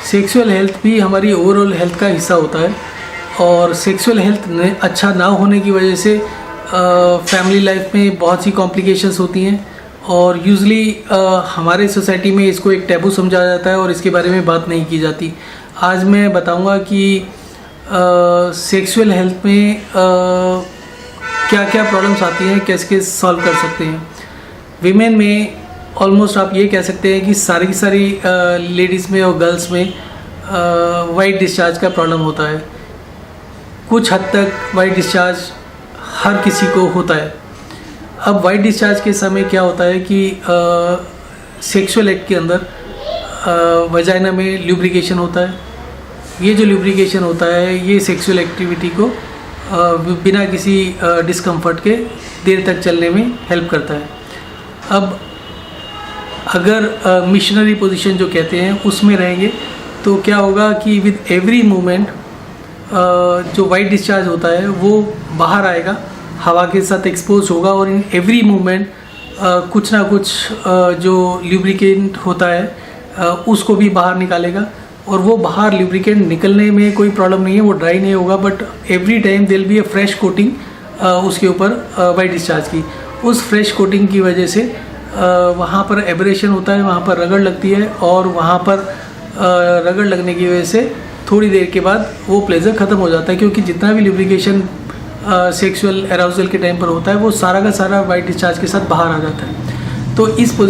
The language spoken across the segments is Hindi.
सेक्सुअल हेल्थ भी हमारी ओवरऑल हेल्थ का हिस्सा होता है और सेक्सुअल हेल्थ अच्छा ना होने की वजह से फैमिली लाइफ में बहुत सी कॉम्प्लिकेशंस होती हैं और यूजुअली हमारे सोसाइटी में इसको एक टैबू समझा जाता है और इसके बारे में बात नहीं की जाती। आज मैं बताऊंगा कि सेक्सुअल हेल्थ में क्या क्या प्रॉब्लम्स आती हैं, कैसे कैसे सॉल्व कर सकते हैं। विमेन में ऑलमोस्ट आप ये कह सकते हैं कि सारी की सारी लेडीज़ में और गर्ल्स में वाइट डिस्चार्ज का प्रॉब्लम होता है। कुछ हद तक वाइट डिस्चार्ज हर किसी को होता है। अब वाइट डिस्चार्ज के समय क्या होता है कि सेक्सुअल एक्ट के अंदर वजाइना में ल्यूब्रिकेशन होता है। ये जो ल्यूब्रिकेशन होता है ये सेक्सुअल एक्टिविटी को बिना किसी डिस्कम्फर्ट के देर तक चलने में हेल्प करता है। अब अगर मिशनरी पोजीशन जो कहते हैं उसमें रहेंगे तो क्या होगा कि विद एवरी मूवमेंट जो वाइट डिस्चार्ज होता है वो बाहर आएगा, हवा के साथ एक्सपोज होगा और इन एवरी मूवमेंट कुछ ना कुछ जो ल्यूब्रिकेंट होता है उसको भी बाहर निकालेगा और वो बाहर ल्यूब्रिकेंट निकलने में कोई प्रॉब्लम नहीं है, वो ड्राई नहीं होगा, but every time there will be a fresh coating उसके ऊपर वाइट डिस्चार्ज की। उस फ्रेश कोटिंग की वजह से वहाँ पर एब्रेशन होता है, वहाँ पर रगड़ लगती है और वहाँ पर रगड़ लगने की वजह से थोड़ी देर के बाद वो प्लेजर ख़त्म हो जाता है, क्योंकि जितना भी ल्यूब्रिकेशन सेक्सुअल अराउजल के टाइम पर होता है वो सारा का सारा वाइट डिस्चार्ज के साथ बाहर आ जाता है। तो इस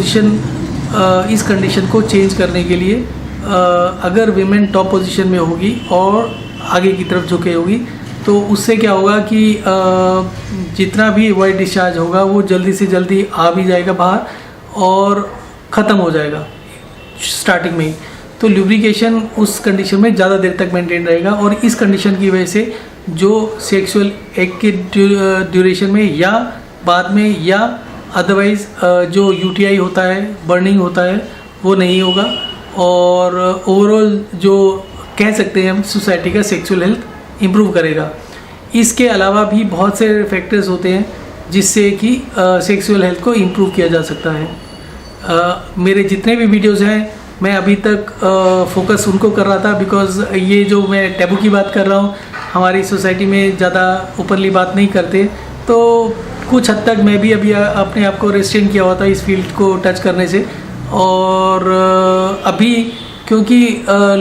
इस कंडीशन को चेंज करने के लिए अगर विमेन टॉप पोजीशन में होगी और आगे की तरफ झुके होगी तो उससे क्या होगा कि जितना भी वाइट डिस्चार्ज होगा वो जल्दी से जल्दी आ भी जाएगा बाहर और ख़त्म हो जाएगा स्टार्टिंग में ही। तो ल्यूब्रिकेशन उस कंडीशन में ज़्यादा देर तक मेंटेन रहेगा और इस कंडीशन की वजह से जो सेक्सुअल एक्ट के ड्यूरेशन में या बाद में या अदरवाइज जो यूटीआई होता है, बर्निंग होता है, वो नहीं होगा और ओवरऑल जो कह सकते हैं हम सोसाइटी का सेक्सुअल हेल्थ इम्प्रूव करेगा। इसके अलावा भी बहुत से फैक्टर्स होते हैं जिससे कि सेक्सुअल हेल्थ को इम्प्रूव किया जा सकता है। मेरे जितने भी वीडियोस हैं मैं अभी तक फोकस उनको कर रहा था, बिकॉज़ ये जो मैं टैबू की बात कर रहा हूँ हमारी सोसाइटी में ज़्यादा ओपनली बात नहीं करते, तो कुछ हद तक मैं भी अभी अपने आप को रेस्ट्रेन किया हुआ था इस फील्ड को टच करने से। और अभी क्योंकि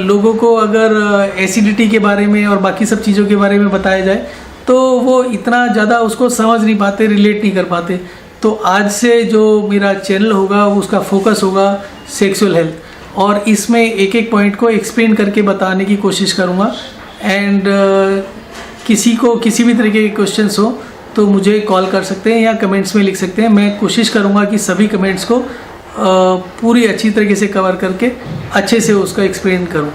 लोगों को अगर एसिडिटी के बारे में और बाकी सब चीज़ों के बारे में बताया जाए तो वो इतना ज़्यादा उसको समझ नहीं पाते, रिलेट नहीं कर पाते। तो आज से जो मेरा चैनल होगा उसका फोकस होगा सेक्सुअल हेल्थ और इसमें एक एक पॉइंट को एक्सप्लेन करके बताने की कोशिश करूँगा। एंड किसी को किसी भी तरीके के क्वेश्चंस हो तो मुझे कॉल कर सकते हैं या कमेंट्स में लिख सकते हैं। मैं कोशिश करूँगा कि सभी कमेंट्स को पूरी अच्छी तरीके से कवर करके अच्छे से उसका एक्सप्लेन करूँ।